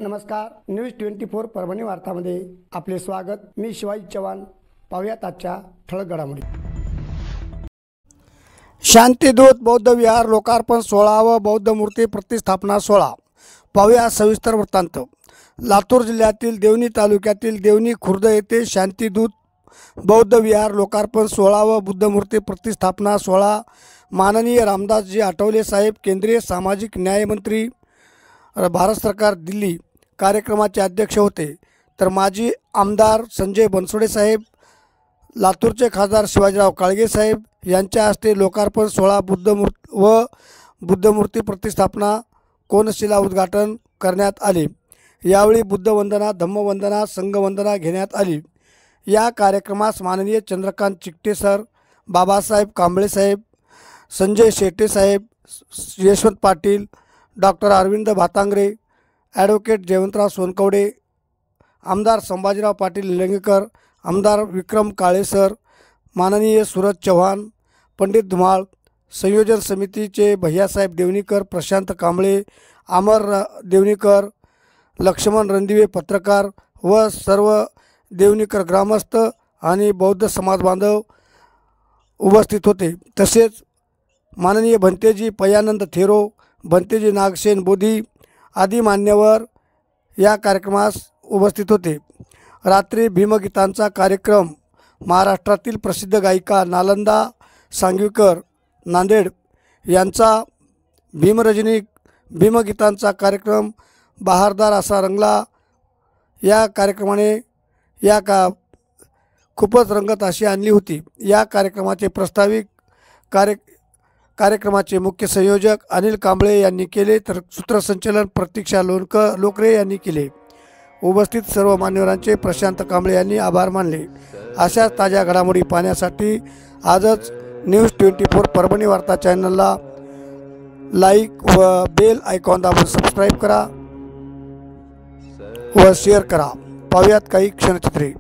नमस्कार, न्यूज 24 परभणी वार्तामध्ये आपले स्वागत। मी शिवाजी चव्हाण। पाहूयात आजच्या ठळक घडामोडी। शांतीदूत बौद्ध विहार लोकार्पण सोहळा व बौद्ध मूर्ती प्रतिष्ठापना सोहळा। पाहूया सविस्तर वृत्तांत। लातूर जिल्ह्यातील देवणी तालुक्यातील देवणी खुर्द येथे शांतीदूत बौद्ध विहार लोकार्पण सोहळा व बुद्ध मूर्ती प्रतिष्ठापना सोहळा माननीय रामदासजी आठवले साहेब, केंद्रीय सामाजिक न्याय मंत्री, भारत सरकार, दिल्ली कार्यक्रमाचे अध्यक्ष होते। तर माजी आमदार संजय बनसोडे साहेब, लातूरचे खासदार शिवाजीराव काळगे साहेब यांच्या हस्ते लोकार्पण सोहळा बुद्ध मूर्ती प्रतिष्ठापना कोनशिला उद्घाटन करण्यात आले। यावेळी बुद्धवंदना, धम्मवंदना, संघवंदना घेण्यात आली। या कार्यक्रमास माननीय चंद्रकांत चिकटे सर, बाबासाहेब कांबळे साहेब, संजय शेटे साहेब, यशवंत पाटील, डॉक्टर अरविंद भातांगरे, ॲडव्होकेट जयवंतराव सोनकवडे, आमदार संभाजीराव पाटील निलंगेकर, आमदार विक्रम काळे सर, माननीय सूरज चव्हाण, पंडित धुमाळ, संयोजन समितीचे भैयासाहेब देवणीकर, प्रशांत कांबळे, अमर देवणीकर, लक्ष्मण रणदिवे पत्रकार व सर्व देवणीकर ग्रामस्थ आणि बौद्ध समाज बांधव उपस्थित होते। तसेच माननीय भंतेजी पयानंद थेरो, भंतेजी नागसेन बोधी आदी मान्यवर या कार्यक्रमास उपस्थित होते। रात्री भीमगीतांचा कार्यक्रम महाराष्ट्रातील प्रसिद्ध गायिका नालंदा सांगवीकर नांदेड यांचा भीमगीतांचा कार्यक्रम बहारदार असा रंगला। या कार्यक्रमाने खूपच रंगत अशी आणली होती। या कार्यक्रमाचे प्रस्ताविक कार्यक्रमाचे मुख्य संयोजक अनिल कांबळे यांनी केले, तर सूत्रसंचालन प्रतीक्षा लोकरे यांनी केले। उपस्थित सर्व मान्यवरांचे प्रशांत कांबळे यांनी आभार मानले। अशाच ताज्या घडामोडी पाहण्यासाठी आजच न्यूज 24 परभणी वार्ता चॅनलला लाईक व बेल आयकॉन दाबून सबस्क्राईब करा व शेअर करा। पाहूयात काही क्षणचित्रे।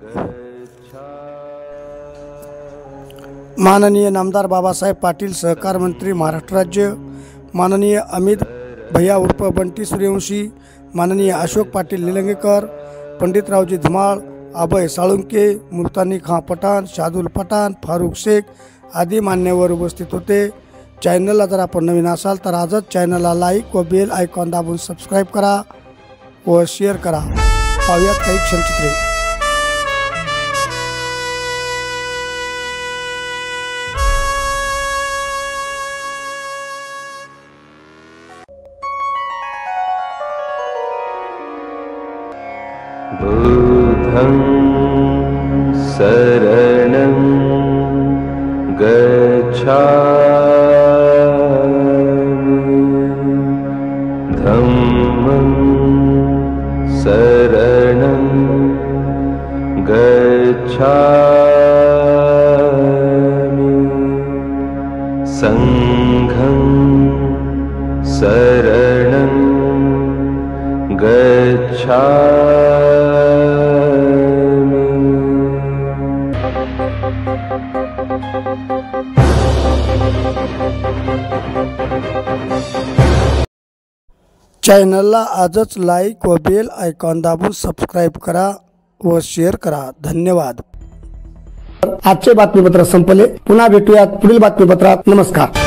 माननीय नामदार बाबासाहेब पाटील, सहकार मंत्री, महाराष्ट्र राज्य, माननीय अमित भैया उर्फ बंटी सूर्यवंशी, माननीय अशोक पाटील निलंगेकर, पंडितरावजी धुमाळ, अभय साळुंके, मुल्तानी खां पठाण, शादुल पठाण, फारुख शेख आदी मान्यवर उपस्थित होते। चॅनलला जर आपण नवीन असाल तर आजच चॅनलला लाईक व बेल आयकॉन दाबून सबस्क्राईब करा व शेअर करा। पाहूयात काही क्षणचित्रे। बुद्धं शरणं गच्छामि, धम्मं शरणं गच्छामि, संघं शरणं गच्छामि। चॅनलला आजच लाईक व बेल आयकॉन दाबून सबस्क्राईब करा व शेअर करा। धन्यवाद। आजचे बातमीपत्र संपले। पुन्हा भेटूयात पुढील बातमीपत्रात। नमस्कार।